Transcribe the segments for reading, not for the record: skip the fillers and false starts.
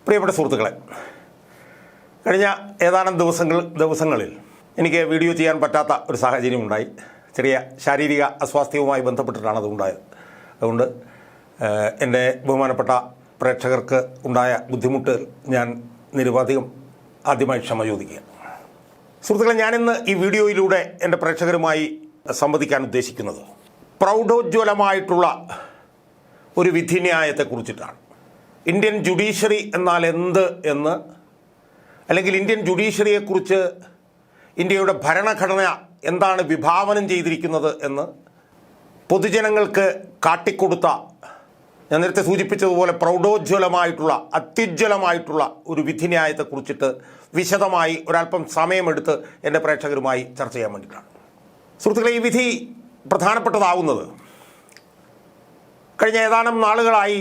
പ്രിയപ്പെട്ട സുഹൃത്തുക്കളെ, കഴിഞ്ഞ ഏതാനും ദിവസങ്ങളിൽ എനിക്ക് വീഡിയോ ചെയ്യാൻ പറ്റാത്ത ഒരു സാഹചര്യം ഉണ്ടായി. ചെറിയ ശാരീരിക അസ്വാസ്ഥ്യവുമായി ബന്ധപ്പെട്ടിട്ടാണ് അതുണ്ടായത്. അതുകൊണ്ട് എൻ്റെ ബഹുമാനപ്പെട്ട പ്രേക്ഷകർക്ക് ഉണ്ടായ ബുദ്ധിമുട്ട് ഞാൻ നിരുപാധികം ആദ്യമായി ക്ഷമ ചോദിക്കുക. സുഹൃത്തുക്കളെ, ഞാനിന്ന് ഈ വീഡിയോയിലൂടെ എൻ്റെ പ്രേക്ഷകരുമായി സംവദിക്കാൻ ഉദ്ദേശിക്കുന്നത് പ്രൗഢോജ്വലമായിട്ടുള്ള ഒരു വിധിന്യായത്തെക്കുറിച്ചിട്ടാണ്. ഇന്ത്യൻ ജുഡീഷ്യറി എന്നാൽ എന്ത് എന്ന്, അല്ലെങ്കിൽ ഇന്ത്യൻ ജുഡീഷ്യറിയെക്കുറിച്ച് ഇന്ത്യയുടെ ഭരണഘടന എന്താണ് വിഭാവനം ചെയ്തിരിക്കുന്നത് എന്ന് പൊതുജനങ്ങൾക്ക് കാട്ടിക്കൊടുത്ത, ഞാൻ നേരത്തെ സൂചിപ്പിച്ചതുപോലെ പ്രൗഢോജ്വലമായിട്ടുള്ള അത്യുജ്വലമായിട്ടുള്ള ഒരു വിധിന്യായത്തെക്കുറിച്ചിട്ട് വിശദമായി ഒരല്പം സമയമെടുത്ത് എൻ്റെ പ്രേക്ഷകരുമായി ചർച്ച ചെയ്യാൻ വേണ്ടിയിട്ടാണ്. സുഹൃത്തുക്കളെ, ഈ വിധി പ്രധാനപ്പെട്ടതാവുന്നത് കഴിഞ്ഞ ഏതാനും നാളുകളായി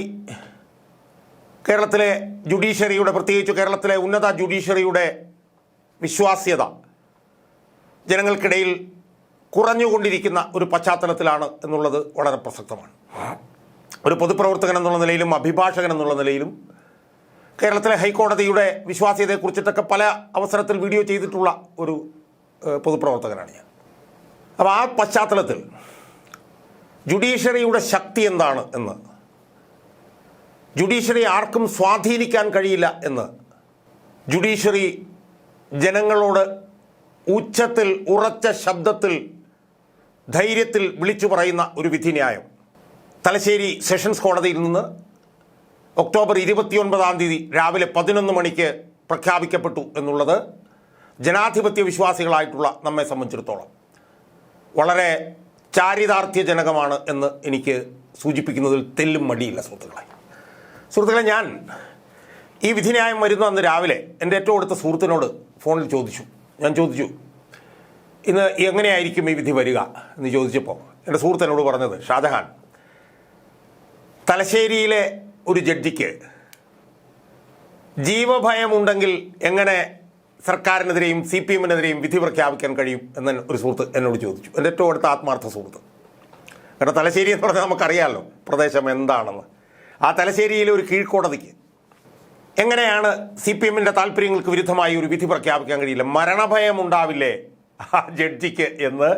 കേരളത്തിലെ ജുഡീഷ്യറിയുടെ, പ്രത്യേകിച്ച് കേരളത്തിലെ ഉന്നത ജുഡീഷ്യറിയുടെ വിശ്വാസ്യത ജനങ്ങൾക്കിടയിൽ കുറഞ്ഞുകൊണ്ടിരിക്കുന്ന ഒരു പശ്ചാത്തലത്തിലാണ് എന്നുള്ളത് വളരെ പ്രസക്തമാണ്. ഒരു പൊതുപ്രവർത്തകൻ എന്നുള്ള നിലയിലും അഭിഭാഷകൻ എന്നുള്ള നിലയിലും കേരളത്തിലെ ഹൈക്കോടതിയുടെ വിശ്വാസ്യതയെക്കുറിച്ചിട്ടൊക്കെ പല അവസരത്തിൽ വീഡിയോ ചെയ്തിട്ടുള്ള ഒരു പൊതുപ്രവർത്തകനാണ് ഞാൻ. അപ്പോൾ ആ പശ്ചാത്തലത്തിൽ ജുഡീഷ്യറിയുടെ ശക്തി എന്താണ് എന്ന്, ജുഡീഷ്യറി ആർക്കും സ്വാധീനിക്കാൻ കഴിയില്ല എന്ന് ജുഡീഷ്യറി ജനങ്ങളോട് ഉച്ചത്തിൽ, ഉറച്ച ശബ്ദത്തിൽ, ധൈര്യത്തിൽ വിളിച്ചു പറയുന്ന ഒരു വിധിന്യായം തലശ്ശേരി സെഷൻസ് കോടതിയിൽ നിന്ന് ഒക്ടോബർ 29 രാവിലെ 11 മണിക്ക് പ്രഖ്യാപിക്കപ്പെട്ടു എന്നുള്ളത് ജനാധിപത്യ വിശ്വാസികളായിട്ടുള്ള നമ്മെ സംബന്ധിച്ചിടത്തോളം വളരെ ചാരിതാർത്ഥ്യജനകമാണ് എന്ന് എനിക്ക് സൂചിപ്പിക്കുന്നതിൽ തെല്ലും മടിയില്ല. സുഹൃത്തുക്കളെ, ഞാൻ ഈ വിധിന്യായം വരുന്ന അന്ന് രാവിലെ എൻ്റെ ഏറ്റവും അടുത്ത സുഹൃത്തിനോട് ഫോണിൽ ചോദിച്ചു. ഇന്ന് എങ്ങനെയായിരിക്കും ഈ വിധി വരിക എന്ന് ചോദിച്ചപ്പോൾ എൻ്റെ സുഹൃത്ത് എന്നോട് പറഞ്ഞത്, ഷാജഹാൻ, തലശ്ശേരിയിലെ ഒരു ജഡ്ജിക്ക് ജീവഭയമുണ്ടെങ്കിൽ എങ്ങനെ സർക്കാരിനെതിരെയും CPM-നെതിരെയും വിധി പ്രഖ്യാപിക്കാൻ കഴിയും എന്ന് ഒരു സുഹൃത്ത് എന്നോട് ചോദിച്ചു. എൻ്റെ ഏറ്റവും അടുത്ത ആത്മാർത്ഥ സുഹൃത്ത്. കാരണം തലശ്ശേരി എന്ന് പറഞ്ഞാൽ നമുക്കറിയാമല്ലോ പ്രദേശം എന്താണെന്ന്. ആ തലശ്ശേരിയിലെ ഒരു കീഴ്ക്കോടതിക്ക് എങ്ങനെയാണ് CPM-ൻ്റെ താല്പര്യങ്ങൾക്ക് വിരുദ്ധമായി ഒരു വിധി പ്രഖ്യാപിക്കാൻ കഴിയില്ല? മരണഭയം ഉണ്ടാവില്ലേ ആ ജഡ്ജിക്ക് എന്ന്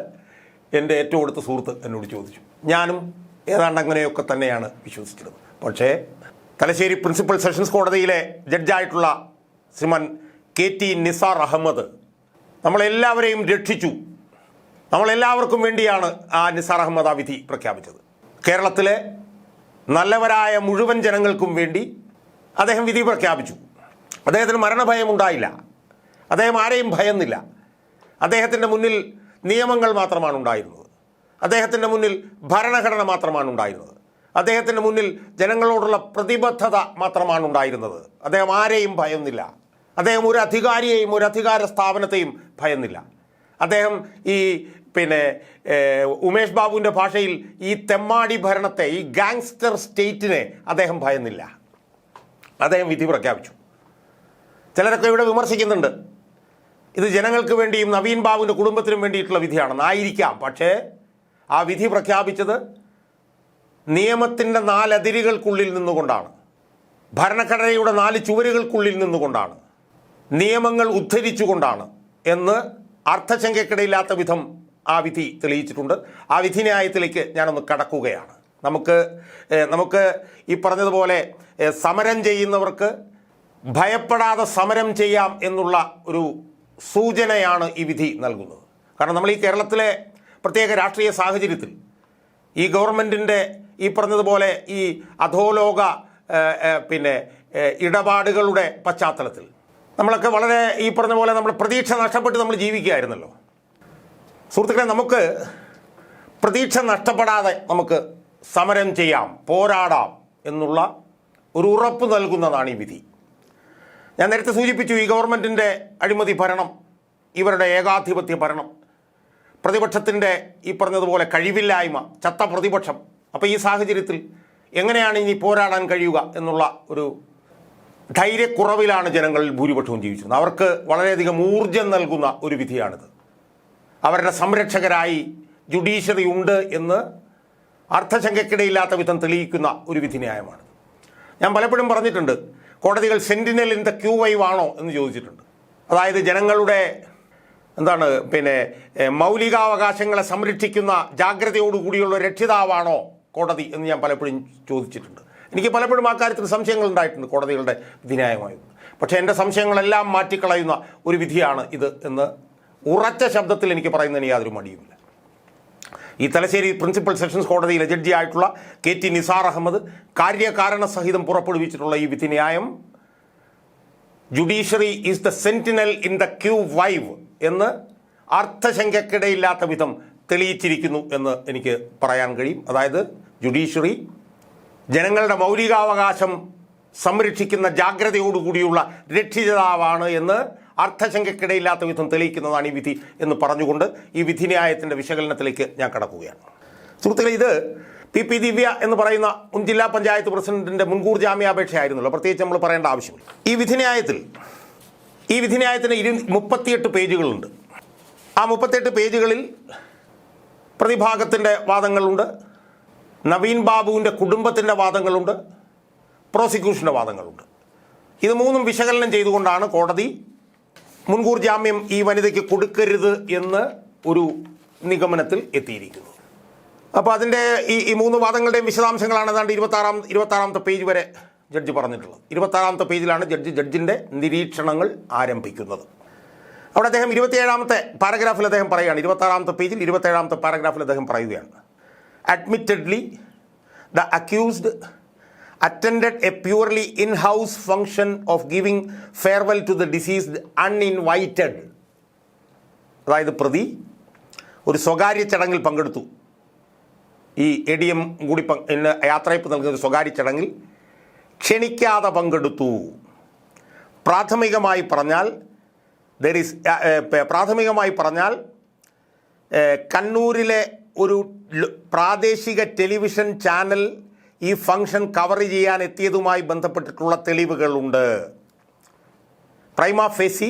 എൻ്റെ ഏറ്റവും അടുത്ത സുഹൃത്ത് എന്നോട് ചോദിച്ചു. ഞാനും ഏതാണ്ട് അങ്ങനെയൊക്കെ തന്നെയാണ് വിശ്വസിച്ചിരുന്നത്. പക്ഷേ തലശ്ശേരി പ്രിൻസിപ്പൽ സെഷൻസ് കോടതിയിലെ ജഡ്ജായിട്ടുള്ള ശ്രീമാൻ KT നിസാർ അഹമ്മദ് നമ്മളെല്ലാവരെയും രക്ഷിച്ചു. നമ്മളെല്ലാവർക്കും വേണ്ടിയാണ് ആ നിസാർ അഹമ്മദ് ആ വിധി പ്രഖ്യാപിച്ചത്. കേരളത്തിലെ നല്ലവരായ മുഴുവൻ ജനങ്ങൾക്കും വേണ്ടി അദ്ദേഹം വിധി പ്രഖ്യാപിച്ചു. അദ്ദേഹത്തിന് മരണഭയം ഉണ്ടായില്ല. അദ്ദേഹം ആരെയും ഭയന്നില്ല. അദ്ദേഹത്തിൻ്റെ മുന്നിൽ നിയമങ്ങൾ മാത്രമാണ് ഉണ്ടായിരുന്നത്. അദ്ദേഹത്തിൻ്റെ മുന്നിൽ ഭരണഘടന മാത്രമാണ് ഉണ്ടായിരുന്നത്. അദ്ദേഹത്തിൻ്റെ മുന്നിൽ ജനങ്ങളോടുള്ള പ്രതിബദ്ധത മാത്രമാണ് ഉണ്ടായിരുന്നത്. അദ്ദേഹം ആരെയും ഭയന്നില്ല. അദ്ദേഹം ഒരു അധികാരിയെയും ഒരു അധികാര സ്ഥാപനത്തെയും ഭയന്നില്ല. അദ്ദേഹം ഈ ഉമേഷ് ബാബുവിൻ്റെ ഭാഷയിൽ ഈ തെമ്മാടി ഭരണത്തെ, ഈ ഗാങ്സ്റ്റർ സ്റ്റേറ്റിനെ അദ്ദേഹം ഭയന്നില്ല. അദ്ദേഹം വിധി പ്രഖ്യാപിച്ചു. ചിലരൊക്കെ ഇവിടെ വിമർശിക്കുന്നുണ്ട്, ഇത് ജനങ്ങൾക്ക് വേണ്ടിയും നവീൻ ബാബുവിൻ്റെ കുടുംബത്തിനും വേണ്ടിയിട്ടുള്ള വിധിയാണെന്ന്. ആയിരിക്കാം. പക്ഷേ ആ വിധി പ്രഖ്യാപിച്ചത് നിയമത്തിൻ്റെ 4 അതിരുകൾക്കുള്ളിൽ നിന്നുകൊണ്ടാണ്, ഭരണഘടനയുടെ 4 ചുവരുകൾക്കുള്ളിൽ നിന്നുകൊണ്ടാണ്, നിയമങ്ങൾ ഉദ്ധരിച്ചുകൊണ്ടാണ് എന്ന് അർത്ഥശങ്കയ്ക്കിടയില്ലാത്ത വിധം ആ വിധി തെളിയിച്ചിട്ടുണ്ട്. ആ വിധിന്യായത്തിലേക്ക് ഞാനൊന്ന് കടക്കുകയാണ്. നമുക്ക് ഈ പറഞ്ഞതുപോലെ സമരം ചെയ്യുന്നവർക്ക് ഭയപ്പെടാതെ സമരം ചെയ്യാം എന്നുള്ള ഒരു സൂചനയാണ് ഈ വിധി നൽകുന്നത്. കാരണം നമ്മൾ ഈ കേരളത്തിലെ പ്രത്യേക രാഷ്ട്രീയ സാഹചര്യത്തിൽ ഈ ഗവൺമെൻറ്റിൻ്റെ ഈ പറഞ്ഞതുപോലെ ഈ അധോലോക ഇടപാടുകളുടെ പശ്ചാത്തലത്തിൽ നമ്മളൊക്കെ വളരെ ഈ പറഞ്ഞ പോലെ നമ്മൾ പ്രതീക്ഷ നഷ്ടപ്പെട്ട് നമ്മൾ ജീവിക്കുകയായിരുന്നല്ലോ. സുഹൃത്തുക്കളെ, നമുക്ക് പ്രതീക്ഷ നഷ്ടപ്പെടാതെ നമുക്ക് സമരം ചെയ്യാം, പോരാടാം എന്നുള്ള ഒരു ഉറപ്പ് നൽകുന്നതാണ് ഈ വിധി. ഞാൻ നേരത്തെ സൂചിപ്പിച്ചു, ഈ ഗവൺമെൻറ്റിൻ്റെ അഴിമതി ഭരണം, ഇവരുടെ ഏകാധിപത്യ ഭരണം, പ്രതിപക്ഷത്തിൻ്റെ ഈ പറഞ്ഞതുപോലെ കഴിവില്ലായ്മ, ചത്ത പ്രതിപക്ഷം. അപ്പോൾ ഈ സാഹചര്യത്തിൽ എങ്ങനെയാണ് ഇനി പോരാടാൻ കഴിയുക എന്നുള്ള ഒരു ധൈര്യക്കുറവിലാണ് ജനങ്ങളിൽ ഭൂരിപക്ഷവും ജീവിച്ചിരുന്നത്. അവർക്ക് വളരെയധികം ഊർജം നൽകുന്ന ഒരു വിധിയാണിത്. അവരുടെ സംരക്ഷകരായി ജുഡീഷ്യറി ഉണ്ട് എന്ന് അർത്ഥശങ്കയ്ക്കിടയില്ലാത്ത വിധം തെളിയിക്കുന്ന ഒരു വിധിന്യായമാണ്. ഞാൻ പലപ്പോഴും പറഞ്ഞിട്ടുണ്ട്, കോടതികൾ സെന്റിനൽ ഇൻ ദ ക്യൂ വൈവ് ആണോ എന്ന് ചോദിച്ചിട്ടുണ്ട്. അതായത് ജനങ്ങളുടെ മൗലികാവകാശങ്ങളെ സംരക്ഷിക്കുന്ന ജാഗ്രതയോടുകൂടിയുള്ള രക്ഷിതാവാണോ കോടതി എന്ന് ഞാൻ പലപ്പോഴും ചോദിച്ചിട്ടുണ്ട്. എനിക്ക് പലപ്പോഴും ആ കാര്യത്തിൽ സംശയങ്ങൾ ഉണ്ടായിട്ടുണ്ട് കോടതികളുടെ വിധിന്യായമായി. പക്ഷേ എൻ്റെ സംശയങ്ങളെല്ലാം മാറ്റിക്കളയുന്ന ഒരു വിധിയാണ് ഇത് എന്ന് ഉറച്ച ശബ്ദത്തിൽ എനിക്ക് പറയുന്നതിന് യാതൊരു മടിയുമില്ല. ഈ തലശ്ശേരി പ്രിൻസിപ്പൽ സെഷൻസ് കോടതിയിലെ ജഡ്ജിയായിട്ടുള്ള KT നിസാർ അഹമ്മദ് കാര്യകാരണ സഹിതം പുറപ്പെടുവിച്ചിട്ടുള്ള ഈ വിധിന്യായം judiciary is the sentinel in the qui vive എന്ന് അർത്ഥശങ്കയ്ക്കിടയില്ലാത്ത വിധം തെളിയിച്ചിരിക്കുന്നു എന്ന് എനിക്ക് പറയാൻ കഴിയും. അതായത് ജുഡീഷ്യറി ജനങ്ങളുടെ മൗലികാവകാശം സംരക്ഷിക്കുന്ന ജാഗ്രതയോടുകൂടിയുള്ള രക്ഷിതാവാണ് എന്ന് അർത്ഥശങ്കയ്ക്കിടയില്ലാത്ത വിധം തെളിയിക്കുന്നതാണ് ഈ വിധി എന്ന് പറഞ്ഞുകൊണ്ട് ഈ വിധിന്യായത്തിൻ്റെ വിശകലനത്തിലേക്ക് ഞാൻ കടക്കുകയാണ്. സുഹൃത്തുക്കളെ, ഇത് PP ദിവ്യ എന്ന് പറയുന്ന മുൻ ജില്ലാ പഞ്ചായത്ത് പ്രസിഡന്റിൻ്റെ മുൻകൂർ ജാമ്യാപേക്ഷയായിരുന്നല്ലോ, പ്രത്യേകിച്ച് നമ്മൾ പറയേണ്ട ആവശ്യമില്ല. ഈ വിധിന്യായത്തിന് 38 പേജുകളുണ്ട്. ആ 38 പേജുകളിൽ പ്രതിഭാഗത്തിൻ്റെ വാദങ്ങളുണ്ട്, നവീൻ ബാബുവിൻ്റെ കുടുംബത്തിൻ്റെ വാദങ്ങളുണ്ട്, പ്രോസിക്യൂഷൻ്റെ വാദങ്ങളുണ്ട്. ഇത് മൂന്നും വിശകലനം ചെയ്തുകൊണ്ടാണ് കോടതി മുൻകൂർ ജാമ്യം ഈ വനിതയ്ക്ക് കൊടുക്കരുത് എന്ന് ഒരു നിഗമനത്തിൽ എത്തിയിരിക്കുന്നത്. അപ്പോൾ അതിൻ്റെ ഈ മൂന്ന് വാദങ്ങളുടെയും വിശദാംശങ്ങളാണ് ഏതാണ്ട് 26ാമത്തെ പേജ് വരെ ജഡ്ജി പറഞ്ഞിട്ടുള്ളത്. 26ാമത്തെ പേജിലാണ് ജഡ്ജിൻ്റെ നിരീക്ഷണങ്ങൾ ആരംഭിക്കുന്നത്. അവിടെ അദ്ദേഹം 27ാമത്തെ പാരഗ്രാഫിൽ അദ്ദേഹം പറയുകയാണ്, 26ാമത്തെ പേജിൽ 27ാമത്തെ പാരഗ്രാഫിൽ അദ്ദേഹം പറയുകയാണ്, അഡ്മിറ്റഡ്ലി the accused attended a purely in-house function of giving farewell to the deceased uninvited. അതായത് പ്രതി ഒരു സ്വകാര്യ ചടങ്ങിൽ പങ്കെടുത്തു. ഈ ADM കൂടി യാത്രയപ്പ് നൽകുന്ന ഒരു സ്വകാര്യ ചടങ്ങിൽ ക്ഷണിക്കാതെ പങ്കെടുത്തു. പ്രാഥമികമായി പറഞ്ഞാൽ കണ്ണൂരിലെ ഒരു പ്രാദേശിക ടെലിവിഷൻ ചാനൽ ഈ ഫംഗ്ഷൻ കവർ ചെയ്യാൻ എത്തിയതുമായി ബന്ധപ്പെട്ടിട്ടുള്ള തെളിവുകളുണ്ട്. പ്രൈമ facie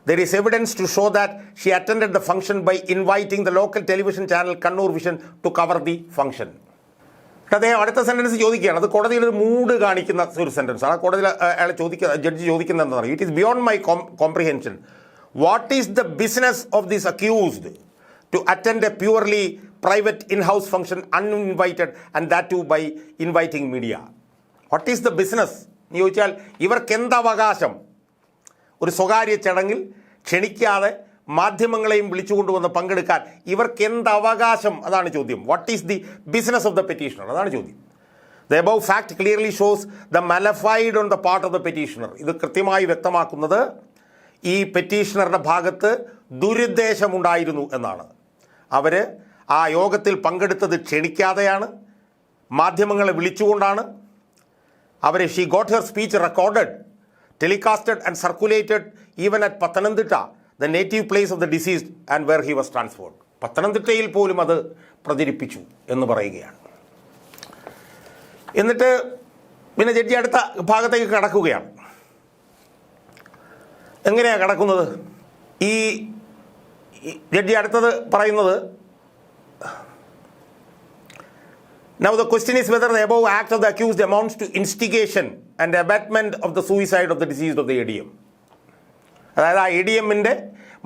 there is evidence to show that she attended the function by inviting the local television channel Kannur Vision to cover the function. അദ്ദേഹം അടുത്ത സെൻറ്റൻസ് ചോദിക്കുകയാണ്, അത് കോടതിയിൽ ഒരു മൂഡ് കാണിക്കുന്ന ഒരു സെൻറ്റൻസ് ആണ്. കോടതിയിൽ ജഡ്ജി ചോദിക്കുന്നത് എന്താണെന്ന് പറയും, it is beyond my comprehension. What is the business of this accused to attend a purely private in-house function uninvited and that too by inviting media? What is the business എന്ന് ചോദിച്ചാൽ ഇവർക്ക് എന്തവകാശം ഒരു സ്വകാര്യ ചടങ്ങിൽ ക്ഷണിക്കാതെ മാധ്യമങ്ങളെയും വിളിച്ചുകൊണ്ടുവന്ന് പങ്കെടുക്കാൻ ഇവർക്ക് എന്തവകാശം? അതാണ് ചോദ്യം. What is the business of the petitioner? അതാണ് ചോദ്യം. The above fact clearly shows the malafide on the part of the petitioner. ഇത് കൃത്യമായി വ്യക്തമാക്കുന്നത് ഈ പെറ്റീഷണറുടെ ഭാഗത്ത് ദുരുദ്ദേശമുണ്ടായിരുന്നു എന്നാണ്. അവർ ആ യോഗത്തിൽ പങ്കെടുത്തത് ക്ഷണിക്കാതെയാണ്, മാധ്യമങ്ങളെ വിളിച്ചുകൊണ്ടാണ്. She got her speech recorded, telecasted and circulated even at Pathanamthitta, the native place of the deceased and where he was transferred. പത്തനംതിട്ടയിൽ പോലും അത് പ്രചരിപ്പിച്ചു എന്ന് പറയുകയാണ്. എന്നിട്ട് പിന്നെ ജഡ്ജി അടുത്ത ഭാഗത്തേക്ക് കടക്കുകയാണ്. എങ്ങനെയാണ് കടക്കുന്നത്? ഈ ജഡ്ജി അടുത്തത് പറയുന്നത്, now the question is whether the above act of the accused amounts to instigation and abetment of the suicide of the deceased of the ADM. അതായത് ആ ADMൻ്റെ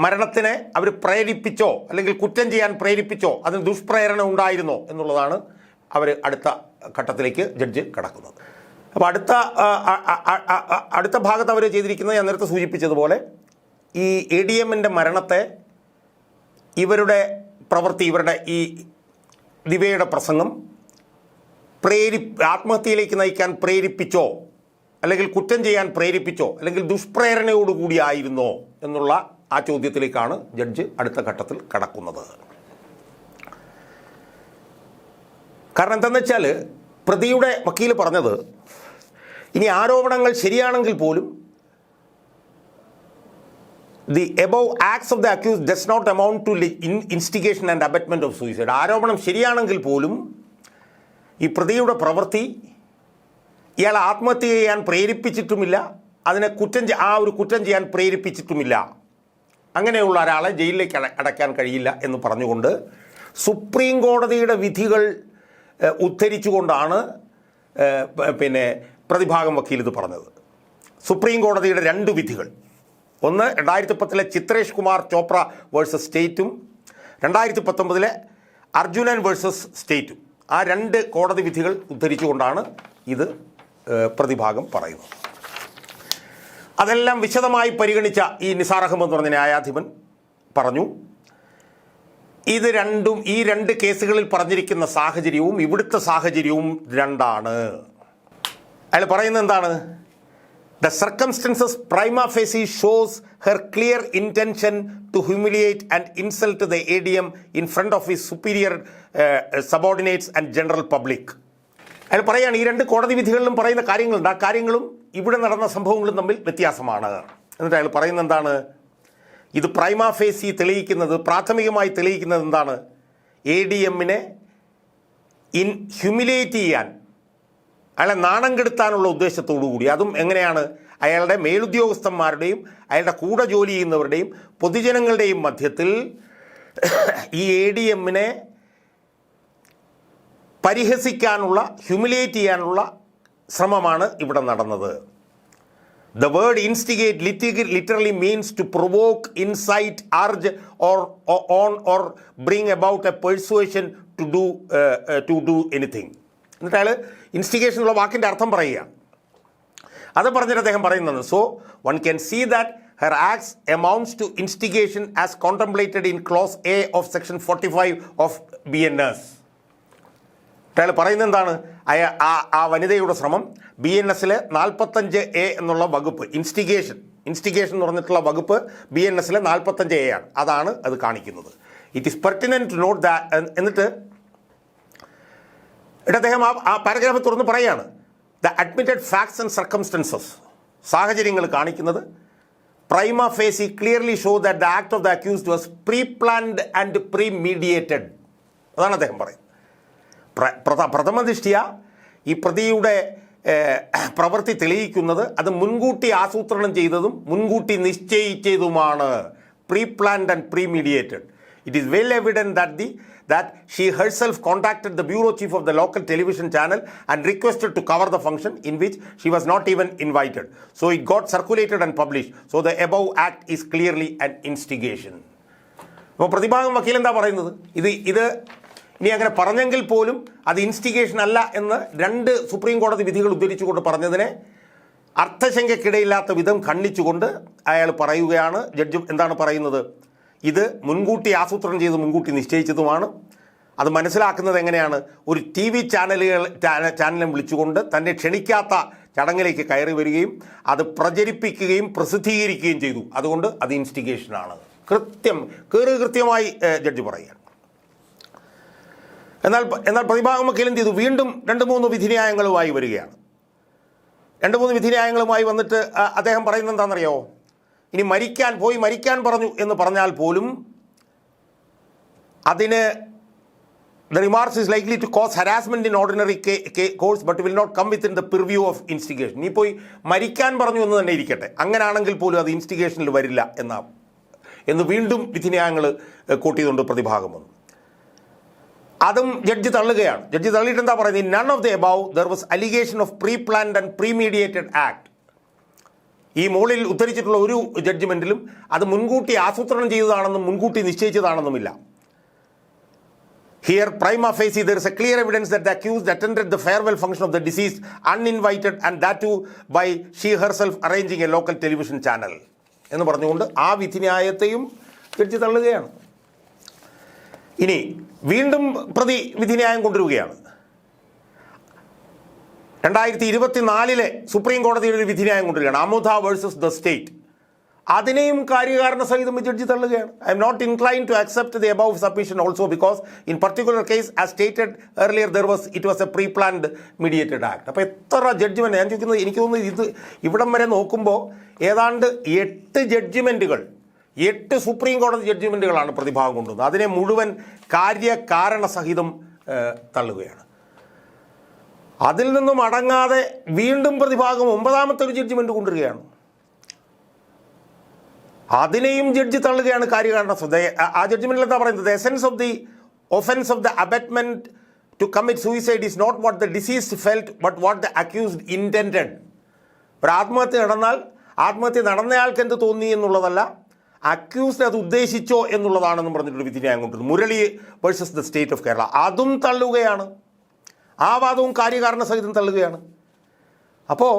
മരണത്തിനെ അവർ പ്രേരിപ്പിച്ചോ അല്ലെങ്കിൽ കുറ്റം ചെയ്യാൻ പ്രേരിപ്പിച്ചോ, അതിന് ദുഷ്പ്രേരണ ഉണ്ടായിരുന്നോ എന്നുള്ളതാണ് അവർ അടുത്ത ഘട്ടത്തിലേക്ക് ജഡ്ജി കടക്കുന്നത്. അപ്പോൾ അടുത്ത ഭാഗത്ത് അവർ ചെയ്തിരിക്കുന്നത് ഞാൻ നേരത്തെ സൂചിപ്പിച്ചതുപോലെ ഈ ADMൻ്റെ മരണത്തെ ഇവരുടെ പ്രവൃത്തി, ഇവരുടെ ഈ ദിവ്യയുടെ പ്രസംഗം ആത്മഹത്യയിലേക്ക് നയിക്കാൻ പ്രേരിപ്പിച്ചോ അല്ലെങ്കിൽ കുറ്റം ചെയ്യാൻ പ്രേരിപ്പിച്ചോ അല്ലെങ്കിൽ ദുഷ്പ്രേരണയോടുകൂടിയായിരുന്നോ എന്നുള്ള ആ ചോദ്യത്തിലേക്കാണ് ജഡ്ജ് അടുത്ത ഘട്ടത്തിൽ കടക്കുന്നത്. കാരണം എന്താണെന്ന് വെച്ചാൽ പ്രതിയുടെ വക്കീൽ പറഞ്ഞത്, ഇനി ആരോപണങ്ങൾ ശരിയാണെങ്കിൽ പോലും the above acts of the accused does not amount to instigation and abetment of suicide. ആരോപണം ശരിയാണെങ്കിൽ പോലും ഈ പ്രതിയുടെ പ്രവൃത്തി ഇയാൾ ആത്മഹത്യ ചെയ്യാൻ പ്രേരിപ്പിച്ചിട്ടുമില്ല, അതിനെ കുറ്റം ചെയ്യാൻ പ്രേരിപ്പിച്ചിട്ടുമില്ല. അങ്ങനെയുള്ള ഒരാളെ ജയിലിലേക്ക് അടയ്ക്കാൻ കഴിയില്ല എന്ന് പറഞ്ഞുകൊണ്ട് സുപ്രീം കോടതിയുടെ വിധികൾ ഉദ്ധരിച്ചുകൊണ്ടാണ് പ്രതിഭാഗം വക്കീൽ ഇത് പറഞ്ഞത്. സുപ്രീം കോടതിയുടെ രണ്ട് വിധികൾ. ഒന്ന് 2010 ചിത്രേഷ് കുമാർ ചോപ്ര വേഴ്സസ് സ്റ്റേറ്റും 2019 അർജുനൻ വേഴ്സസ് സ്റ്റേറ്റും. ആ രണ്ട് കോടതി വിധികൾ ഉദ്ധരിച്ചുകൊണ്ടാണ് ഇത് പ്രതിഭാഗം പറയുന്നത്. അതെല്ലാം വിശദമായി പരിഗണിച്ച ഈ നിസാർ അഹമ്മദ് എന്ന് പറഞ്ഞ ന്യായാധിപൻ പറഞ്ഞു, ഈ രണ്ട് കേസുകളിൽ പറഞ്ഞിരിക്കുന്ന സാഹചര്യവും ഇവിടുത്തെ സാഹചര്യവും രണ്ടാണ്. അയാൾ പറയുന്നത് എന്താണ്? The circumstances prima facie shows her clear intention to humiliate and insult the ADM in front of his superior subordinates and general public. അയാൾ പറയുകയാണ്, ഈ രണ്ട് കോടതി വിധികളിലും പറയുന്ന കാര്യങ്ങളുണ്ട്, ആ കാര്യങ്ങളും ഇവിടെ നടന്ന സംഭവങ്ങളും തമ്മിൽ വ്യത്യാസമാണ്. എന്നിട്ട് അയാൾ പറയുന്നത് എന്താണ്? ഇത് പ്രൈമാ ഫേസി തെളിയിക്കുന്നത്, പ്രാഥമികമായി തെളിയിക്കുന്നത് എന്താണ്? ADMനെ ഹ്യൂമിലേറ്റ് ചെയ്യാൻ, അയാളെ നാണം കെടുത്താനുള്ള ഉദ്ദേശത്തോടു കൂടി, അതും എങ്ങനെയാണ്? അയാളുടെ മേലുദ്യോഗസ്ഥന്മാരുടെയും അയാളുടെ കൂടെ ജോലി ചെയ്യുന്നവരുടെയും പൊതുജനങ്ങളുടെയും മധ്യത്തിൽ ഈ ADMനെ പരിഹസിക്കാനുള്ള, ഹ്യൂമിലേറ്റ് ചെയ്യാനുള്ള ശ്രമമാണ് ഇവിടെ നടന്നത്. The word instigate literally means to provoke, incite, urge or bring about a persuasion to do anything. എന്നിട്ട് അയാൾ ഇൻസ്റ്റിഗേഷൻ എന്നുള്ള വാക്കിൻ്റെ അർത്ഥം പറയുക. അത് പറഞ്ഞിട്ട് അദ്ദേഹം പറയുന്നത്, so one can see that her acts amounts to instigation as contemplated in clause A of section 45 of BNS. അയാൾ പറയുന്നത് എന്താണ്? ആ വനിതയുടെ ശ്രമം BNSലെ 45A എന്നുള്ള വകുപ്പ്, ഇൻസ്റ്റിഗേഷൻ എന്ന് പറഞ്ഞിട്ടുള്ള വകുപ്പ് BNSലെ 45A ആണ്. അതാണ് അത് കാണിക്കുന്നത്. It is pertinent to note that. എന്നിട്ട് അദ്ദേഹം ആ പാരഗ്രാഫ് തുറന്ന് പറയാണ്, the admitted facts and circumstances, സാഹചര്യങ്ങൾ കാണിക്കുന്നത് prima facie clearly show that the act of the accused was pre planned and premeditated. അതാണ് അദ്ദേഹം പറയുന്നത്. പ്രഥമ ദൃഷ്ട്യാ ഈ പ്രതിയുടെ പ്രവൃത്തി തെളിയിക്കുന്നത് അത് മുൻകൂട്ടി ആസൂത്രണം ചെയ്തതും മുൻകൂട്ടി നിശ്ചയിച്ചതുമാണ്. Pre planned and premeditated. It is well evident that she herself contacted the bureau chief of the local television channel and requested to cover the function in which she was not even invited. So it got circulated and published. So the above act is clearly an instigation. അപ്പോൾ പ്രതിഭാഗം വക്കീൽ എന്താ പറയുന്നത്? ഇത് ഇനി അങ്ങനെ പറഞ്ഞെങ്കിൽ പോലും അത് ഇൻസ്റ്റിഗേഷൻ അല്ല എന്ന് രണ്ട് സുപ്രീം കോടതി വിധികൾ ഉദ്ധരിച്ചുകൊണ്ട് പറഞ്ഞതിനെ അർത്ഥശങ്കയ്ക്കിടയില്ലാത്ത വിധം ഖണ്ഡിച്ചുകൊണ്ട് അയാൾ പറയുകയാണ്. ജഡ്ജ് എന്താണ് പറയുന്നത്? ഇത് മുൻകൂട്ടി ആസൂത്രണം ചെയ്ത് മുൻകൂട്ടി നിശ്ചയിച്ചതുമാണ്. അത് മനസ്സിലാക്കുന്നത് എങ്ങനെയാണ്? ഒരു TV ചാനലും വിളിച്ചുകൊണ്ട് തന്നെ ക്ഷണിക്കാത്ത ചടങ്ങിലേക്ക് കയറി വരികയും അത് പ്രചരിപ്പിക്കുകയും പ്രസിദ്ധീകരിക്കുകയും ചെയ്തു. അതുകൊണ്ട് അത് ഇൻസ്റ്റിഗേഷനാണ്. കൃത്യമായി ജഡ്ജി പറയുകയാണ്. എന്നാൽ പ്രതിഭാഗം വക്കീൽ എന്ത് ചെയ്തു? വീണ്ടും 2-3 വിധിന്യായങ്ങളുമായി വരികയാണ്. 2-3 വിധിന്യായങ്ങളുമായി വന്നിട്ട് അദ്ദേഹം പറയുന്നത് എന്താണെന്നറിയോ? ഇനി മരിക്കാൻ പറഞ്ഞു എന്ന് പറഞ്ഞാൽ പോലും അതിന് the remarks is likely to cause harassment in ordinary course but will not come within the purview of instigation. നീ പോയി മരിക്കാൻ പറഞ്ഞു എന്ന് തന്നെ ഇരിക്കട്ടെ, അങ്ങനെയാണെങ്കിൽ പോലും അത് ഇൻസ്റ്റിഗേഷനിൽ വരില്ല എന്ന് വീണ്ടും വിധിന്യായങ്ങൾ കോട്ട് ചെയ്തുകൊണ്ട് പ്രതിഭാഗം വന്നു. അതും ജഡ്ജി തള്ളുകയാണ്. ജഡ്ജി തള്ളിയിട്ട് എന്താ പറയുന്നത്? None of the above there was allegation of pre planned and premeditated act. ഈ മുകളിൽ ഉദ്ധരിച്ചിട്ടുള്ള ഒരു ജഡ്ജ്മെൻറ്റിലും അത് മുൻകൂട്ടി ആസൂത്രണം ചെയ്തതാണെന്നും മുൻകൂട്ടി നിശ്ചയിച്ചതാണെന്നുമില്ല. Here, prima facie, there is a clear evidence that the accused attended the farewell function of the deceased uninvited and that too by she herself arranging a local television channel. എന്ന് പറഞ്ഞുകൊണ്ട് ആ വിധിന്യായത്തെയും ജഡ്ജി തള്ളുകയാണ്. ഇനി വീണ്ടും പ്രതി വിധിന്യായം കൊണ്ടുവരികയാണ്. 2024 supreme കോടതിയുടെ ഒരു വിധിന്യായം കൊണ്ടുവരികയാണ്, അമുദ വേഴ്സസ് ദ സ്റ്റേറ്റ്. അതിനെയും കാര്യകാരണ സഹിതം ജഡ്ജി തള്ളുകയാണ്. I am not inclined to accept the above submission also because in particular case as stated earlier it was a pre planned mediated act. അപ്പോൾ എത്ര ജഡ്ജ്മെൻറ്റ് ഞാൻ ചോദിക്കുന്നത്, എനിക്ക് തോന്നുന്നു ഇത് ഇവിടം വരെ നോക്കുമ്പോൾ ഏതാണ്ട് 8 ജഡ്ജ്മെൻറ്റുകൾ, 8 സുപ്രീം കോടതി ജഡ്ജ്മെൻറ്റുകളാണ് പ്രതിഭാഗം കൊണ്ടുവന്നത്. അതിനെ മുഴുവൻ കാര്യകാരണ സഹിതം തള്ളുകയാണ്. അതിൽ നിന്നും അടങ്ങാതെ വീണ്ടും പ്രതിഭാഗം 9ാമത്തെ ഒരു ജഡ്ജ്മെൻറ്റ് കൊണ്ടുവരികയാണ്. അതിനെയും ജഡ്ജി തള്ളുകയാണ് കാര്യകാരണ. ആ ജഡ്ജ്മെൻറ്റിൽ എന്താ പറയുന്നത്? Essence of the offence of the abetment to commit suicide is not what the deceased felt but what the accused intended. ഒരു ആത്മഹത്യ നടന്നയാൾക്ക് എന്ത് തോന്നി എന്നുള്ളതല്ല, അക്യൂസ്ഡ് അത് ഉദ്ദേശിച്ചോ എന്നുള്ളതാണെന്ന് പറഞ്ഞിട്ടൊരു വിധി ന്യായം കൊണ്ടുവരുന്നു. Murali versus the state of Kerala അതും തള്ളുകയാണ്, ആ വാദവും കാര്യകാരണ സഹിതം തള്ളുകയാണ്. അപ്പോൾ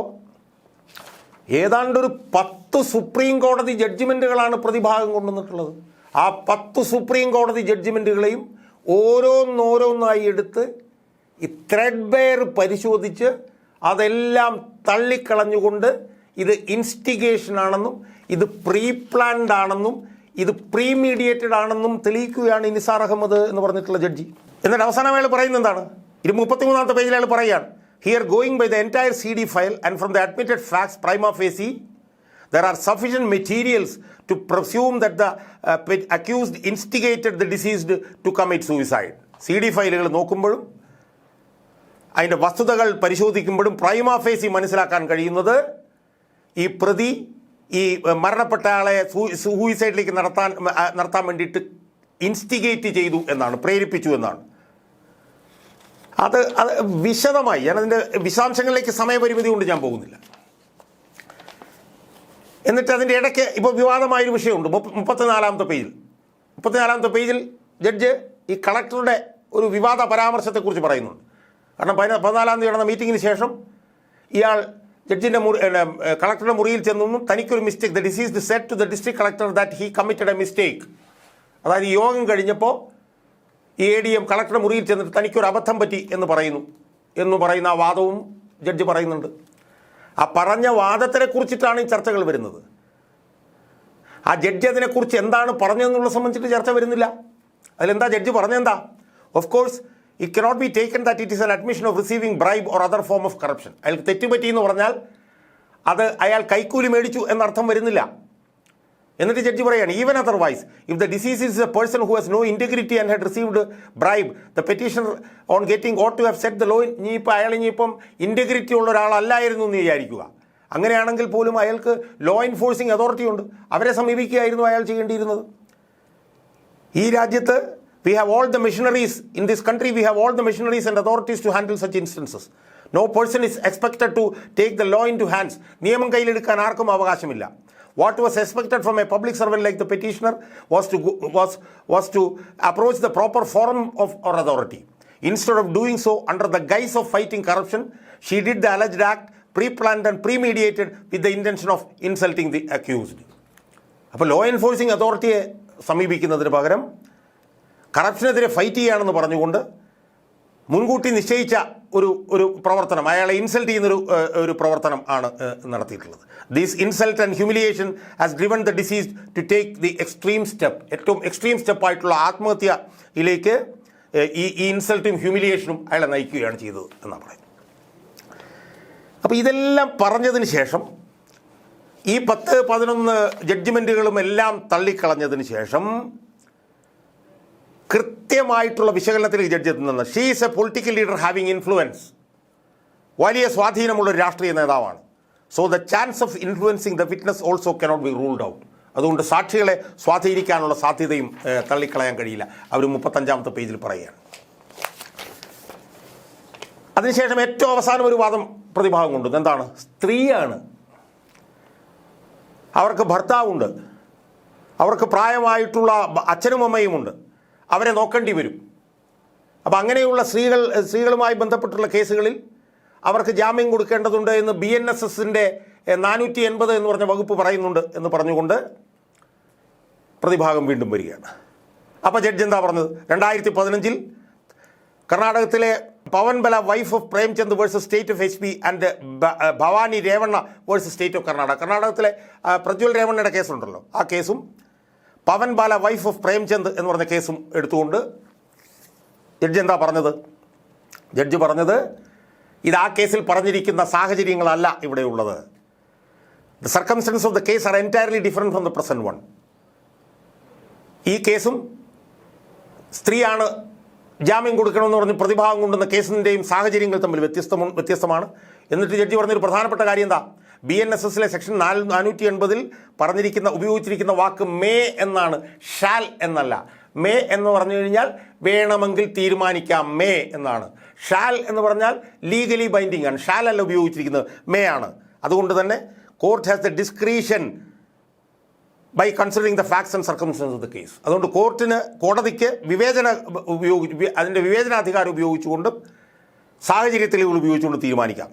ഏതാണ്ടൊരു 10 സുപ്രീം കോടതി ജഡ്ജിമെൻറ്റുകളാണ് പ്രതിഭാഗം കൊണ്ടുവന്നിട്ടുള്ളത്. ആ 10 സുപ്രീം കോടതി ജഡ്ജിമെൻറ്റുകളെയും ഓരോന്നോരോന്നായി എടുത്ത് ഈ ത്രെഡ് ബെയർ പരിശോധിച്ച് അതെല്ലാം തള്ളിക്കളഞ്ഞുകൊണ്ട് ഇത് ഇൻസ്റ്റിഗേഷൻ ആണെന്നും ഇത് പ്രീ പ്ലാൻഡ് ആണെന്നും ഇത് പ്രീമീഡിയേറ്റഡ് ആണെന്നും തെളിയിക്കുകയാണ് നിസാർ അഹമ്മദ് എന്ന് പറഞ്ഞിട്ടുള്ള ജഡ്ജി. എന്നിട്ട് അവസാനം അയാൾ പറയുന്നത് എന്താണ്? 33-ാമത്തെ പേജിൽ അയാൾ പറയുകയാണ്, here going by the entire CD file and from the admitted facts prima facie there are sufficient materials to presume that the accused instigated the deceased to commit suicide. CD ഫയലുകൾ നോക്കുമ്പോഴും അതിൻ്റെ വസ്തുതകൾ പരിശോധിക്കുമ്പോഴും പ്രൈമ ഫേസി മനസ്സിലാക്കാൻ കഴിയുന്നത് ഈ പ്രതി ഈ മരണപ്പെട്ട ആളെ സൂയിസൈഡിലേക്ക് നടത്താൻ വേണ്ടിയിട്ട് ഇൻസ്റ്റിഗേറ്റ് ചെയ്തു എന്നാണ്, പ്രേരിപ്പിച്ചു എന്നാണ്. അത് വിശദമായി ഞാനതിൻ്റെ വിശദാംശങ്ങളിലേക്ക് സമയപരിമിതി കൊണ്ട് ഞാൻ പോകുന്നില്ല. എന്നിട്ട് അതിൻ്റെ ഇടയ്ക്ക് ഇപ്പോൾ വിവാദമായൊരു വിഷയമുണ്ട്. 34-ാമത്തെ പേജിൽ ജഡ്ജ് ഈ കളക്ടറുടെ ഒരു വിവാദ പരാമർശത്തെക്കുറിച്ച് പറയുന്നുണ്ട്. കാരണം 14-ാം തീയതി നടന്ന മീറ്റിങ്ങിന് ശേഷം ഇയാൾ ജഡ്ജിൻ്റെ കളക്ടറുടെ മുറിയിൽ ചെന്നൊന്നും തനിക്കൊരു mistake, the deceased said to the district collector that he committed a mistake. അതായത് യോഗം കഴിഞ്ഞപ്പോൾ ഈ ADM കളക്ടറുടെ മുറിയിൽ ചെന്നിട്ട് തനിക്കൊരു അബദ്ധം പറ്റി എന്ന് പറയുന്ന ആ വാദവും ജഡ്ജി പറയുന്നുണ്ട്. ആ പറഞ്ഞ വാദത്തിനെക്കുറിച്ചിട്ടാണ് ഈ ചർച്ചകൾ വരുന്നത്. ആ ജഡ്ജി അതിനെക്കുറിച്ച് എന്താണ് പറഞ്ഞതെന്നുള്ള സംബന്ധിച്ചിട്ട് ചർച്ച വരുന്നില്ല. അതിലെന്താ ജഡ്ജി പറഞ്ഞെന്താ? Of course it cannot be taken that it is an admission of receiving bribe or other form of corruption. അയാൾക്ക് തെറ്റുപറ്റി എന്ന് പറഞ്ഞാൽ അത് അയാൾ കൈക്കൂലി മേടിച്ചു എന്നർത്ഥം വരുന്നില്ല. എന്നിട്ട് ജഡ്ജി പറയാണ്, even otherwise if the deceased is a person who has no integrity and had received bribe the petitioner on getting out to have set the law. ഇനിയിപ്പം ഇൻറ്റഗ്രിറ്റി ഉള്ള ഒരാളല്ലായിരുന്നു എന്ന് വിചാരിക്കുക. അങ്ങനെയാണെങ്കിൽ പോലും അയാൾക്ക് ലോ എൻഫോഴ്സിംഗ് അതോറിറ്റി ഉണ്ട്, അവരെ സമീപിക്കുകയായിരുന്നു അയാൾ ചെയ്യേണ്ടിയിരുന്നത്. ഈ രാജ്യത്ത് we have all the machineries in this country, we have all the machineries and authorities to handle such instances. No person is expected to take the law into hands. നിയമം കയ്യിലെടുക്കാൻ ആർക്കും അവകാശമില്ല. What was expected from a public servant like the petitioner was to approach the proper forum of or authority. Instead of doing so under the guise of fighting corruption, she did the alleged act pre-planned and premeditated with the intention of insulting the accused. അപ്പോൾ law enforcing അതോറിറ്റിയെ സമീപിക്കുന്നതിന് പകരം കറപ്ഷനെതിരെ fight ചെയ്യുകയാണെന്ന് പറഞ്ഞുകൊണ്ട് മുൻകൂട്ടി നിശ്ചയിച്ച ഒരു പ്രവർത്തനം, അയാളെ insult ചെയ്യുന്നൊരു ഒരു പ്രവർത്തനം ആണ് നടത്തിയിട്ടുള്ളത്. This insult and humiliation has driven the deceased to take the extreme step. ഏറ്റവും എക്സ്ട്രീം സ്റ്റെപ്പായിട്ടുള്ള ആത്മഹത്യയിലേക്ക് ഈ ഇൻസൾട്ടും ഹ്യൂമിലിയേഷനും അയാളെ നയിക്കുകയാണ് ചെയ്തത് എന്നാണ് പറയുന്നത്. അപ്പോൾ ഇതെല്ലാം പറഞ്ഞതിന് ശേഷം ഈ 10-11 ജഡ്ജ്മെൻറ്റുകളും എല്ലാം തള്ളിക്കളഞ്ഞതിന് ശേഷം കൃത്യമായിട്ടുള്ള വിശകലനത്തിലേക്ക് ജഡ്ജി എത്തുന്നത്, she is A political leader having influence. വലിയ സ്വാധീനമുള്ളൊരു രാഷ്ട്രീയ നേതാവാണ്. So the chance of influencing the witness also cannot be ruled out. അതുകൊണ്ട് സാക്ഷികളെ സ്വാധീനിക്കാനുള്ള സാധ്യതയും തള്ളിക്കളയാൻ കഴിയില്ല. അവർ 35-ാമത്തെ പേജിൽ പറയുകയാണ്. അതിനുശേഷം ഏറ്റവും അവസാനം ഒരു വാദം പ്രതിഭാഗം കൊണ്ടുവന്നു. എന്താണ്? സ്ത്രീയാണ്, അവർക്ക് ഭർത്താവുണ്ട്, അവർക്ക് പ്രായമായിട്ടുള്ള അച്ഛനും അമ്മയുമുണ്ട്, അവരെ നോക്കേണ്ടി വരും. അപ്പോൾ അങ്ങനെയുള്ള സ്ത്രീകളുമായി ബന്ധപ്പെട്ടുള്ള കേസുകളിൽ അവർക്ക് ജാമ്യം കൊടുക്കേണ്ടതുണ്ട് എന്ന് BNSSൻ്റെ 480 എന്ന് പറഞ്ഞ വകുപ്പ് പറയുന്നുണ്ട് എന്ന് പറഞ്ഞുകൊണ്ട് പ്രതിഭാഗം വീണ്ടും വരികയാണ്. അപ്പോൾ ജഡ്ജി എന്താ പറഞ്ഞത്? 2015 കർണാടകത്തിലെ പവൻ ബല wife of Premchand versus state of HP and Bhavani Revanna versus state of Karnataka. കർണാടകത്തിലെ പ്രജ്വൽ രേവണ്ണയുടെ കേസുണ്ടല്ലോ, ആ കേസും പവൻ ബാല വൈഫ് ഓഫ് പ്രേംചന്ദ് എന്ന് പറഞ്ഞ കേസും എടുത്തുകൊണ്ട് ജഡ്ജി എന്താ പറഞ്ഞത്? ജഡ്ജി പറഞ്ഞത് ഇത് ആ കേസിൽ പറഞ്ഞിരിക്കുന്ന സാഹചര്യങ്ങളല്ല ഇവിടെയുള്ളത്. The circumstances of the case R entirely different from the present one. ഈ കേസും സ്ത്രീയാണ് ജാമ്യം കൊടുക്കണമെന്ന് പറഞ്ഞ് പ്രതിഭാഗം കൊണ്ടുവന്ന കേസിൻ്റെയും സാഹചര്യങ്ങൾ തമ്മിൽ വ്യത്യസ്തമാണ്. എന്നിട്ട് ജഡ്ജി പറഞ്ഞൊരു പ്രധാനപ്പെട്ട കാര്യം എന്താ? BNSSലെ സെക്ഷൻ 480 ഉപയോഗിച്ചിരിക്കുന്ന വാക്ക് മേ എന്നാണ്, ഷാൽ എന്നല്ല. മേ എന്ന് പറഞ്ഞു കഴിഞ്ഞാൽ വേണമെങ്കിൽ തീരുമാനിക്കാം, മേ എന്നാണ്. ഷാൽ എന്ന് പറഞ്ഞാൽ ലീഗലി ബൈൻഡിങ് ആണ്. ഷാൽ അല്ല ഉപയോഗിച്ചിരിക്കുന്നത്, മേ ആണ്. അതുകൊണ്ട് തന്നെ court has the discretion by considering the facts and circumstances of the case. അതുകൊണ്ട് കോടതിക്ക് അതിൻ്റെ വിവേചനാധികാരം ഉപയോഗിച്ചുകൊണ്ടും സാഹചര്യ തെളിവുകൾ ഉപയോഗിച്ചുകൊണ്ട് തീരുമാനിക്കാം.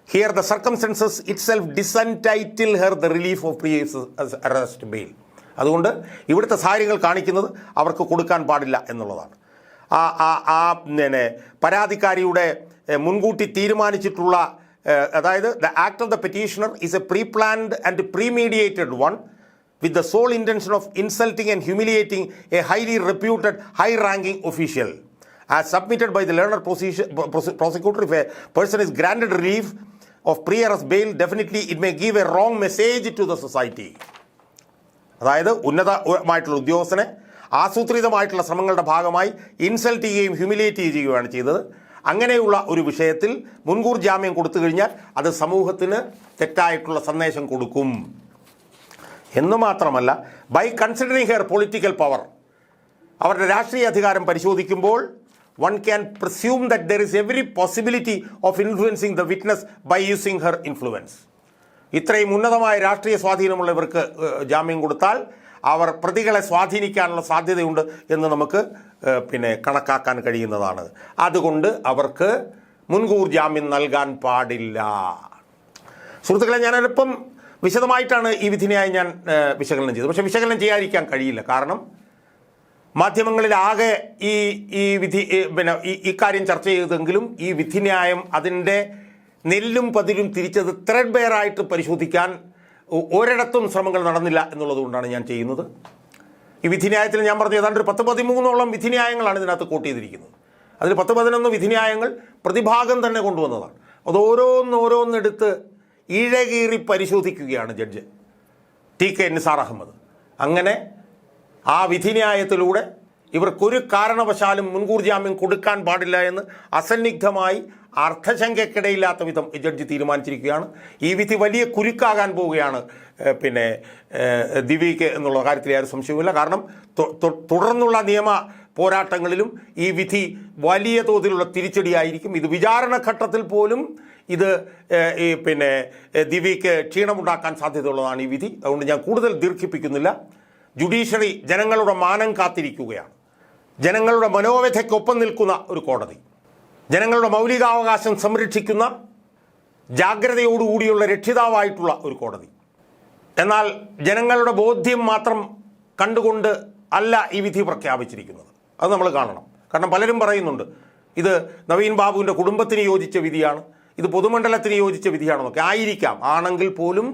Here the circumstances itself disentitle her the relief of pre arrest bail. അതുകൊണ്ട് ഇവിടുത്തെ സാഹചര്യങ്ങൾ കാണിക്കുന്നത് അവർക്ക് കൊടുക്കാൻ പാടില്ല എന്നുള്ളതാണ്. പരാതിക്കാരിയുടെ മുൻകൂട്ടി തീരുമാനിച്ചിട്ടുള്ള, അതായത് the act of the petitioner is a pre planned and premeditated one with the sole intention of insulting and humiliating a highly reputed, high-ranking official. As submitted by the learned prosecutor, if a person is granted relief of pre-arrest bail, definitely it may give a wrong message to the society. അതായത് ഉന്നതമായിട്ടുള്ള ഉദ്യോഗസ്ഥനെ ആസൂത്രിതമായിട്ടുള്ള ശ്രമങ്ങളുടെ ഭാഗമായി insult ചെയ്യുകയും humiliate ചെയ്യുകയാണ് ചെയ്തത്. അങ്ങനെയുള്ള ഒരു വിഷയത്തിൽ മുൻകൂർ ജാമ്യം കൊടുത്തു കഴിഞ്ഞാൽ അത് സമൂഹത്തിന് തെറ്റായിട്ടുള്ള സന്ദേശം കൊടുക്കും എന്ന് മാത്രമല്ല, by considering her political power, അവരുടെ രാഷ്ട്രീയ അധികാരം പരിശോധിക്കുമ്പോൾ one can presume that there is every possibility of influencing the witness by using her influence. ഇത്രയും ഉന്നതമായ രാഷ്ട്രീയ സ്വാധീനമുള്ളവർക്ക് ജാമ്യം കൊടുത്താൽ അവർ പ്രതികളെ സ്വാധീനിക്കാനുള്ള സാധ്യതയുണ്ട് എന്ന് നമുക്ക് കണക്കാക്കാൻ കഴിയുന്നതാണ്. അതുകൊണ്ട് അവർക്ക് മുൻകൂർ ജാമ്യം നൽകാൻ പാടില്ല. സുഹൃത്തുക്കളെ, ഞാനൊരിപ്പം വിശദമായിട്ടാണ് ഈ വിധിന്യായം ഞാൻ വിശകലനം ചെയ്തത്. പക്ഷേ വിശകലനം ചെയ്യാതിരിക്കാൻ കഴിയില്ല. കാരണം മാധ്യമങ്ങളിലാകെ ഈ വിധി ഇക്കാര്യം ചർച്ച ചെയ്തെങ്കിലും ഈ വിധിന്യായം അതിൻ്റെ നെല്ലും പതിരും തിരിച്ചത് ത്രെഡ് ബെയറായിട്ട് പരിശോധിക്കാൻ ഒരിടത്തും ശ്രമങ്ങൾ നടന്നില്ല എന്നുള്ളതുകൊണ്ടാണ് ഞാൻ ചെയ്യുന്നത്. ഈ വിധിന്യായത്തിൽ ഞാൻ പറഞ്ഞു ഏതാണ്ട് ഒരു 10-13 വിധിന്യായങ്ങളാണ് ഇതിനകത്ത് കോട്ട് ചെയ്തിരിക്കുന്നത്. അതിൽ 10-11 വിധിന്യായങ്ങൾ പ്രതിഭാഗം തന്നെ കൊണ്ടുവന്നതാണ്. അത് ഓരോന്നെടുത്ത് ഇഴകീറി പരിശോധിക്കുകയാണ് ജഡ്ജ് ടി.കെ. നിസാർ അഹമ്മദ്. അങ്ങനെ ആ വിധിന്യായത്തിലൂടെ ഇവർക്കൊരു കാരണവശാലും മുൻകൂർ ജാമ്യം കൊടുക്കാൻ പാടില്ല എന്ന് അസന്നിഗ്ധമായി അർത്ഥശങ്കയ്ക്കിടയില്ലാത്ത വിധം ജഡ്ജി തീരുമാനിച്ചിരിക്കുകയാണ്. ഈ വിധി വലിയ കുരുക്കാകാൻ പോവുകയാണ് ദിവ്യയ്ക്ക് എന്നുള്ള കാര്യത്തിൽ യാതൊരു സംശയവുമില്ല. കാരണം തുടർന്നുള്ള നിയമ പോരാട്ടങ്ങളിലും ഈ വിധി വലിയ തോതിലുള്ള തിരിച്ചടിയായിരിക്കും. ഇത് വിചാരണഘട്ടത്തിൽ പോലും ഇത് ദിവ്യയ്ക്ക് ക്ഷീണമുണ്ടാക്കാൻ സാധ്യതയുള്ളതാണ് ഈ വിധി. അതുകൊണ്ട് ഞാൻ കൂടുതൽ ദീർഘിപ്പിക്കുന്നില്ല. ജുഡീഷ്യറി ജനങ്ങളുടെ മാനം കാത്തിരിക്കുകയാണ്. ജനങ്ങളുടെ മനോവ്യഥയ്ക്കൊപ്പം നിൽക്കുന്ന ഒരു കോടതി, ജനങ്ങളുടെ മൗലികാവകാശം സംരക്ഷിക്കുന്ന ജാഗ്രതയോടുകൂടിയുള്ള രക്ഷിതാവായിട്ടുള്ള ഒരു കോടതി. എന്നാൽ ജനങ്ങളുടെ ബോധ്യം മാത്രം കണ്ടുകൊണ്ട് അല്ല ഈ വിധി പ്രഖ്യാപിച്ചിരിക്കുന്നത്. അത് നമ്മൾ കാണണം. കാരണം പലരും പറയുന്നുണ്ട് ഇത് നവീൻ ബാബുവിൻ്റെ കുടുംബത്തിന് യോജിച്ച വിധിയാണ്, ഇത് പൊതുമണ്ഡലത്തിന് യോജിച്ച വിധിയാണെന്നൊക്കെ. ആയിരിക്കാം. ആണെങ്കിൽ പോലും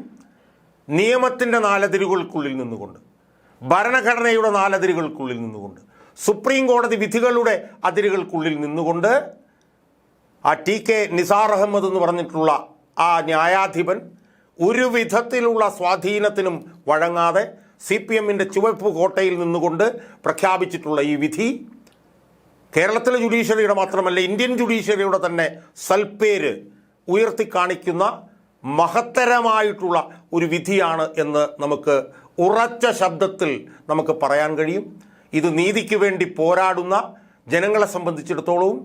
നിയമത്തിൻ്റെ നാലതിരുകൾക്കുള്ളിൽ നിന്നുകൊണ്ട്, ഭരണഘടനയുടെ നാലതിരുകൾക്കുള്ളിൽ നിന്നുകൊണ്ട്, സുപ്രീം കോടതി വിധികളുടെ അതിരുകൾക്കുള്ളിൽ നിന്നുകൊണ്ട് ആ ടി.കെ. നിസാർ അഹമ്മദ് എന്ന് പറഞ്ഞിട്ടുള്ള ആ ന്യായാധിപൻ ഒരു വിധത്തിലുള്ള സ്വാധീനത്തിനും വഴങ്ങാതെ CPMൻ്റെ ചുവപ്പ് കോട്ടയിൽ നിന്നുകൊണ്ട് പ്രഖ്യാപിച്ചിട്ടുള്ള ഈ വിധി കേരളത്തിലെ ജുഡീഷ്യറിയുടെ മാത്രമല്ല ഇന്ത്യൻ ജുഡീഷ്യറിയുടെ തന്നെ സൽപ്പേര് ഉയർത്തിക്കാണിക്കുന്ന മഹത്തരമായിട്ടുള്ള ഒരു വിധിയാണ് എന്ന് നമുക്ക് ഉറച്ച ശബ്ദത്തിൽ നമുക്ക് പറയാൻ കഴിയും. ഇത് നീതിക്ക് വേണ്ടി പോരാടുന്ന ജനങ്ങളെ സംബന്ധിച്ചിടത്തോളവും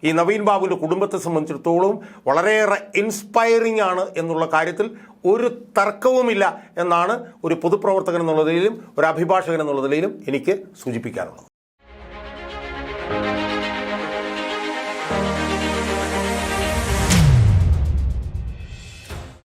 ഈ നവീൻ ബാബുവിൻ്റെ കുടുംബത്തെ സംബന്ധിച്ചിടത്തോളം വളരെയേറെ ഇൻസ്പയറിംഗ് ആണ് എന്നുള്ള കാര്യത്തിൽ ഒരു തർക്കവുമില്ല എന്നാണ് ഒരു പൊതുപ്രവർത്തകൻ എന്നുള്ള നിലയിലും ഒരു അഭിഭാഷകൻ എന്നുള്ള നിലയിലും എനിക്ക് സൂചിപ്പിക്കാനുള്ളത്.